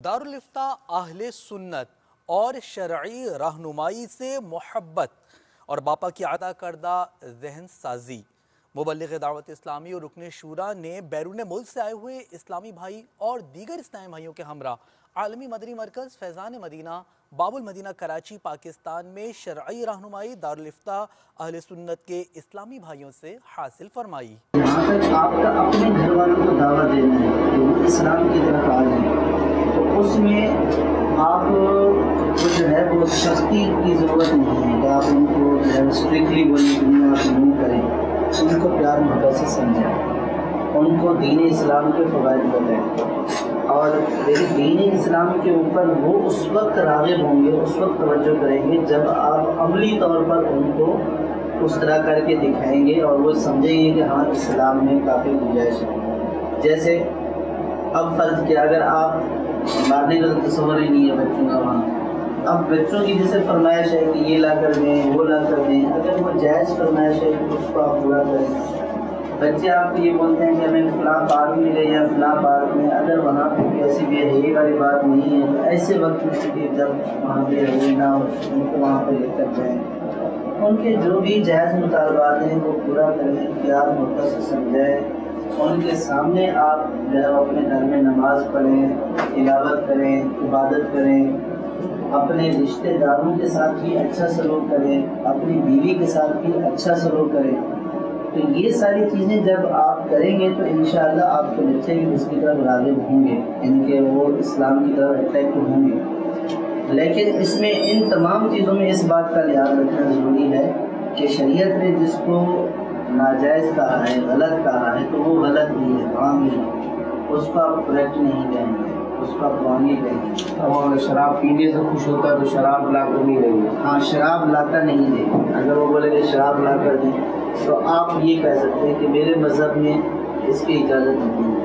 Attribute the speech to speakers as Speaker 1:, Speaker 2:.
Speaker 1: دارالفتہ اہل سنت اور شرعی رہنمائی سے محبت اور باپا کی عطا کردہ ذہن سازی مبلغ دعوت اسلامی اور رکن شورا نے بیرون ملک سے آئے ہوئے اسلامی بھائی اور دیگر اسلامی بھائیوں کے ہمراہ عالمی مدنی مرکز فیضان مدینہ باب المدینہ کراچی پاکستان میں شرعی رہنمائی دارالفتہ اہل سنت کے اسلامی بھائیوں سے حاصل فرمائی۔
Speaker 2: جہاں تک آپ کا اپنے گھر والوں کو دعویٰ دینا ہے کہ وہ اسلام کی طرف آ جائیں تو اس میں آپ کو جو ہے وہ سختی کی ضرورت نہیں ہے کہ آپ ان کو جو ہے اسٹرکٹلی بولیں دنیا آپ نہیں کریں، ان کو پیار محبت سے سمجھیں، ان کو دین اسلام کے فوائد بتائیں اور دین اسلام کے اوپر وہ اس وقت راغب ہوں گے، اس وقت توجہ کریں گے جب آپ عملی طور پر ان کو اس طرح کر کے دکھائیں گے اور وہ سمجھیں گے کہ ہاں اسلام میں کافی گنجائش ہے۔ جیسے اب فرض کیا اگر آپ مارنے کا تصور ہی نہیں ہے بچوں کا وہاں، اب بچوں کی جیسے فرمائش ہے کہ یہ لا کر دیں وہ لا کر دیں، اگر وہ جائز فرمائش ہے تو اس کو آپ پورا کریں۔ بچے آپ کو یہ بولتے ہیں کہ ہمیں فلاں پارک میں لے جائیں فلاں پارک میں، اگر وہاں پہ ایسی بے حیائی والی بات نہیں ہے تو ایسے وقت میں جب وہاں بے حیائی نہ ہو ان کو وہاں پہ لے کر جائیں، ان کے جو بھی جائز مطالبات ہیں وہ پورا کریں، پیار محبت سے سمجھائیں، ان کے سامنے آپ جو اپنے گھر میں نماز پڑھیں، تلاوت کریں، عبادت کریں، اپنے رشتہ داروں کے ساتھ بھی اچھا سلوک کریں، اپنی بیوی کے ساتھ بھی اچھا سلوک کریں۔ تو یہ ساری چیزیں جب آپ کریں گے تو انشاءاللہ آپ کے بچے بھی اس کی طرف راغب ہوں گے، ان کے وہ اسلام کی طرف اٹریکٹ ہوں گے۔ لیکن اس میں ان تمام چیزوں میں اس بات کا لحاظ رکھنا ضروری ہے کہ شریعت نے جس کو ناجائز کہا ہے، غلط کہا ہے تو وہ غلط ہی ہے، عام ہی ہے، اس کو آپ کریکٹ نہیں کہیں گے، اس کو آپ رانگ ہی کہیں گے۔
Speaker 3: اور شراب پینے سے خوش ہوتا ہے تو شراب لا کر نہیں دیں گے،
Speaker 2: ہاں شراب لا کر نہیں دیں گے، اگر وہ بولے کہ شراب لا کر دیں تو آپ یہ کہہ سکتے ہیں کہ میرے مذہب میں اس کی اجازت نہیں ہے۔